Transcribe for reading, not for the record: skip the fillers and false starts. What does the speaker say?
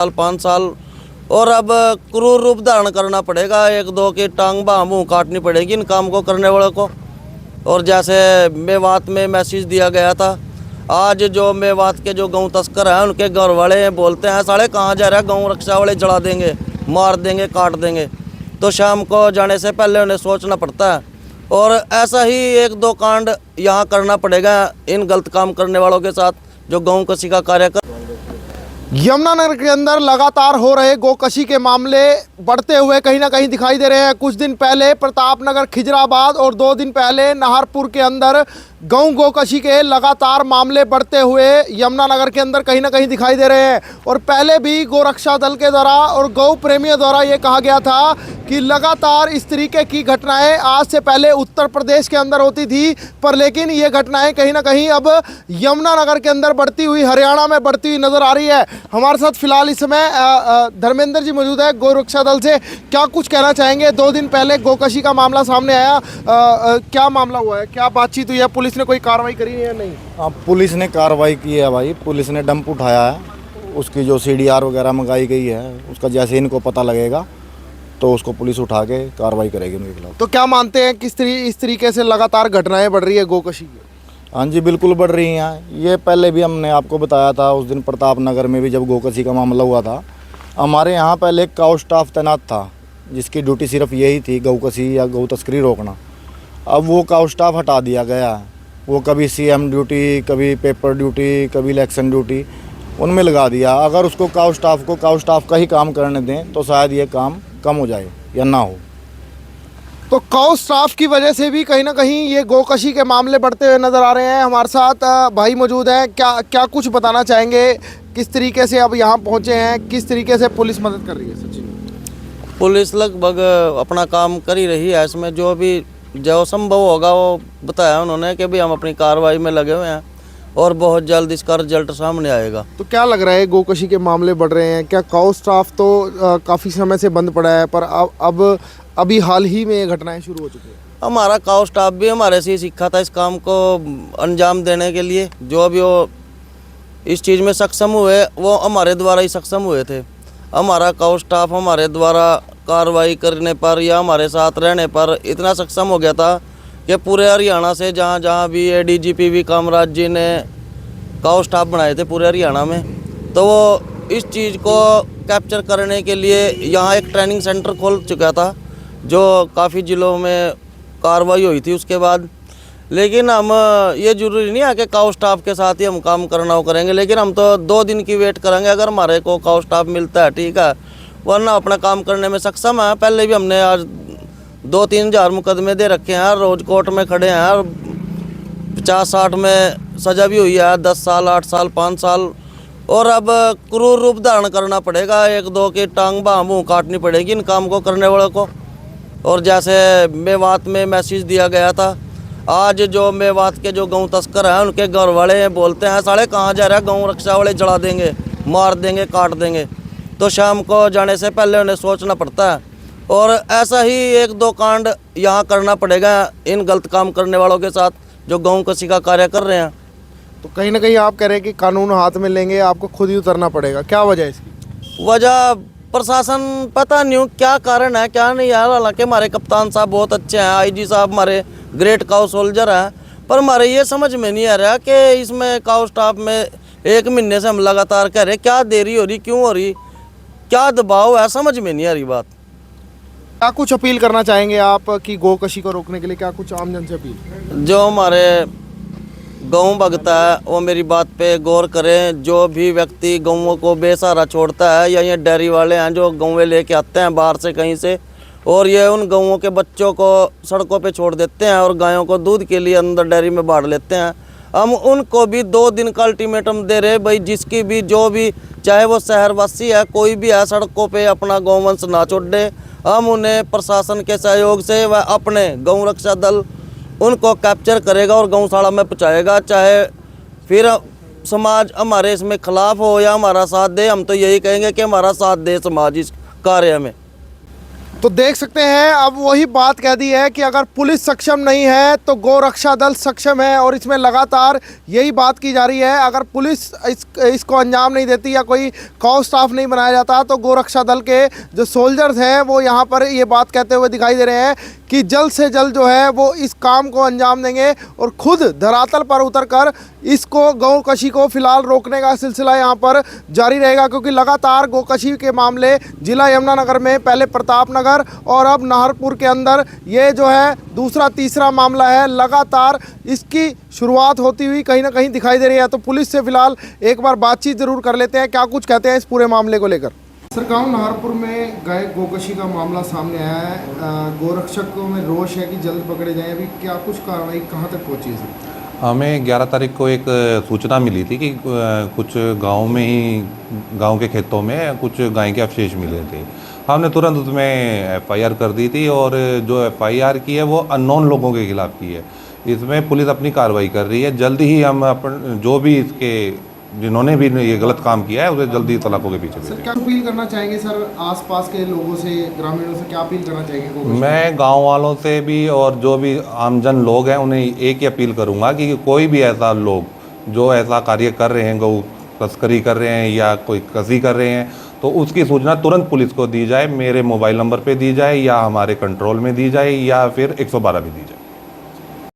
साल 5 साल और अब क्रूर रूप धारण करना पड़ेगा। एक दो की टांग बाह मुँह काटनी पड़ेगी इन काम को करने वालों को। और जैसे मेवात में मैसेज दिया गया था, आज जो मेवात के जो गौ तस्कर हैं उनके घर वाले बोलते हैं साले कहाँ जा रहा है, गौ रक्षा वाले जला देंगे, मार देंगे, काट देंगे। तो शाम को जाने से पहले उन्हें सोचना पड़ता है। और ऐसा ही एक दो कांड यहाँ करना पड़ेगा इन गलत काम करने वालों के साथ जो गौ कसी का कार्य कर। यमुनानगर के अंदर लगातार हो रहे गोकशी के मामले बढ़ते हुए कहीं ना कहीं दिखाई दे रहे हैं। कुछ दिन पहले प्रतापनगर, खिजराबाद और 2 दिन पहले नाहरपुर के अंदर गौ गोकशी के लगातार मामले बढ़ते हुए यमुनानगर के अंदर कहीं ना कहीं दिखाई दे रहे हैं। और पहले भी गोरक्षा दल के द्वारा और गौ प्रेमियों द्वारा ये कहा गया था कि लगातार इस तरीके की घटनाएं आज से पहले उत्तर प्रदेश के अंदर होती थी, पर लेकिन ये घटनाएं कहीं ना कहीं अब यमुनानगर के अंदर बढ़ती हुई, हरियाणा में बढ़ती हुई नजर आ रही है। हमारे साथ फिलहाल इस समय धर्मेंद्र जी मौजूद है गोरक्षा दल से। क्या कुछ कहना चाहेंगे? 2 दिन पहले गोकशी का मामला सामने आया, क्या मामला हुआ है, क्या बातचीत हुई है, पुलिस ने कोई कार्रवाई करी है या नहीं? हाँ, पुलिस ने कार्रवाई की है भाई। पुलिस ने डंप उठाया है, उसकी जो CDR वगैरह मंगाई गई है उसका जैसे इनको पता लगेगा तो उसको पुलिस उठा के कार्रवाई करेगी उनके खिलाफ। तो क्या मानते हैं इस तरीके से लगातार घटनाएं बढ़ रही है गोकशी की? हाँ जी, बिल्कुल बढ़ रही हैं। ये पहले भी हमने आपको बताया था, उस दिन प्रतापनगर में भी जब गोकशी का मामला हुआ था। हमारे यहाँ पहले एक काउ स्टाफ तैनात था जिसकी ड्यूटी सिर्फ यही थी गौकशी या गौ तस्करी रोकना। अब वो काउ स्टाफ हटा दिया गया है। वो कभी CM ड्यूटी, कभी पेपर ड्यूटी, कभी इलेक्शन ड्यूटी उनमें लगा दिया। अगर उसको काउ स्टाफ का ही काम करने दें तो शायद ये काम कम हो जाए या ना हो। तो काउ स्टाफ की वजह से भी कहीं ना कहीं ये गोकशी के मामले बढ़ते हुए नजर आ रहे हैं। हमारे साथ भाई मौजूद हैं, क्या कुछ बताना चाहेंगे? किस तरीके से अब यहाँ पहुँचे हैं, किस तरीके से पुलिस मदद कर रही है? सचिन, पुलिस लगभग अपना काम कर ही रही है। इसमें जो संभव होगा वो बताया उन्होंने कि भी हम अपनी कार्रवाई में लगे हुए हैं और बहुत जल्द इसका रिजल्ट सामने आएगा। तो क्या लग रहा है गोकशी के मामले बढ़ रहे हैं? क्या काउ स्टाफ तो काफ़ी समय से बंद पड़ा है, पर अब अभी हाल ही में ये घटनाएं शुरू हो चुकी हैं? हमारा काउ स्टाफ भी हमारे से ही सीखा था इस काम को अंजाम देने के लिए। जो भी वो इस चीज़ में सक्षम हुए वो हमारे द्वारा ही सक्षम हुए थे। हमारा काउ स्टाफ हमारे द्वारा कार्रवाई करने पर या हमारे साथ रहने पर इतना सक्षम हो गया था कि पूरे हरियाणा से जहाँ भी ADGP वी कामराज जी ने काउ स्टाफ बनाए थे पूरे हरियाणा में, तो वो इस चीज़ को कैप्चर करने के लिए यहाँ एक ट्रेनिंग सेंटर खोल चुका था जो काफ़ी ज़िलों में कार्रवाई हुई थी उसके बाद। लेकिन हम ये जरूरी नहीं है कि काउ स्टाफ के साथ ही हम काम करना हो करेंगे, लेकिन हम तो 2 दिन की वेट करेंगे। अगर हमारे को काउ स्टाफ मिलता है ठीक है, वरना अपना काम करने में सक्षम है। पहले भी हमने आज 2-3 हज़ार मुकदमे दे रखे हैं, रोज कोर्ट में खड़े हैं और 50-60 में सज़ा भी हुई है, 10 साल, 8 साल, 5 साल। और अब क्रूर रूप धारण करना पड़ेगा, एक दो की टांग बाह मुँह काटनी पड़ेगी इन काम को करने वालों को। और जैसे मेवात में मैसेज दिया गया था, आज जो मेवात के जो गौ तस्कर हैं उनके घर वाले बोलते हैं साले कहाँ जा रहा है, गौ रक्षा वाले जला देंगे, मार देंगे, काट देंगे। तो शाम को जाने से पहले उन्हें सोचना पड़ता है। और ऐसा ही एक दो कांड यहाँ करना पड़ेगा इन गलत काम करने वालों के साथ जो गौ कसी का कार्य कर रहे हैं। तो कहीं ना कहीं आप कह रहे हैं कि कानून हाथ में लेंगे, आपको खुद ही उतरना पड़ेगा। क्या वजह है इसकी? वजह प्रशासन पता नहीं क्या कारण है क्या नहीं यार। हालांकि हमारे कप्तान साहब बहुत अच्छे हैं, IG साहब हमारे ग्रेट काउ सोल्जर हैं, पर हमारे ये समझ में नहीं आ रहा कि इसमें काउ स्टाफ में 1 महीने से हम लगातार कह रहे क्या देरी हो रही, क्यों हो रही, क्या दबाव है, समझ में नहीं आ रही बात। क्या कुछ अपील करना चाहेंगे आप कि गोकशी को रोकने के लिए? क्या कुछ आम जन से अपील? जो हमारे गौ भक्त है वो मेरी बात पे गौर करें। जो भी व्यक्ति गौओं को बेसहारा छोड़ता है या ये डेयरी वाले हैं जो गौएं लेके आते हैं बाहर से कहीं से और ये उन गौओं के बच्चों को सड़कों पे छोड़ देते हैं और गायों को दूध के लिए अंदर डेयरी में बांट लेते हैं, हम उनको भी 2 दिन का अल्टीमेटम दे रहे भाई, जिसकी भी जो भी चाहे वो शहरवासी है कोई भी है सड़कों पे अपना गौवंश ना छोड़े। हम उन्हें प्रशासन के सहयोग से व अपने गौ रक्षा दल उनको कैप्चर करेगा और गौशाला में पहुँचाएगा। चाहे फिर समाज हमारे इसमें खिलाफ हो या हमारा साथ दे, हम तो यही कहेंगे कि हमारा साथ दे समाज इस कार्य में। तो देख सकते हैं अब वही बात कह दी है कि अगर पुलिस सक्षम नहीं है तो गौ रक्षा दल सक्षम है, और इसमें लगातार यही बात की जा रही है। अगर पुलिस इसको अंजाम नहीं देती या कोई काउ स्टाफ नहीं बनाया जाता तो गौ रक्षा दल के जो सोल्जर्स हैं वो यहाँ पर ये बात कहते हुए दिखाई दे रहे हैं कि जल्द से जल्द जो है वो इस काम को अंजाम देंगे और खुद धरातल पर उतरकर इसको गौकशी को फिलहाल रोकने का सिलसिला यहाँ पर जारी रहेगा, क्योंकि लगातार गौकशी के मामले जिला यमुनानगर में पहले प्रतापनगर और अब नाहरपुर के अंदर ये जो है दूसरा तीसरा मामला है। लगातार इसकी शुरुआत होती हुई कहीं ना कहीं दिखाई दे रही है। तो पुलिस से फिलहाल एक बार बातचीत ज़रूर कर लेते हैं, क्या कुछ कहते हैं इस पूरे मामले को लेकर। सर, गांव नाहरपुर में गाय गोकशी का मामला सामने आया है, गोरक्षकों में रोष है कि जल्द पकड़े जाएं, अभी क्या कुछ कार्रवाई कहां तक पहुंची है सर? हमें 11 तारीख को एक सूचना मिली थी कि कुछ गांव के खेतों में कुछ गाय के अवशेष मिले थे। हमने तुरंत उसमें एफआईआर कर दी थी, और जो एफआईआर की है वो अननोन लोगों के खिलाफ की है। इसमें पुलिस अपनी कार्रवाई कर रही है। जल्दी ही हम जो भी इसके जिन्होंने भी ये गलत काम किया है उसे जल्दी सलाखों के पीछे सर, क्या अपील करना चाहेंगे सर आसपास के लोगों से, ग्रामीणों से, क्या अपील करना चाहेंगे? मैं गांव वालों से भी और जो भी आमजन लोग हैं उन्हें एक ही अपील करूंगा कि कोई भी ऐसा लोग जो ऐसा कार्य कर रहे हैं, गौ तस्करी कर रहे हैं या कोई कसी कर रहे हैं, तो उसकी सूचना तुरंत पुलिस को दी जाए। मेरे मोबाइल नंबर पे दी जाए या हमारे कंट्रोल में दी जाए या फिर 112 भी दी जाए।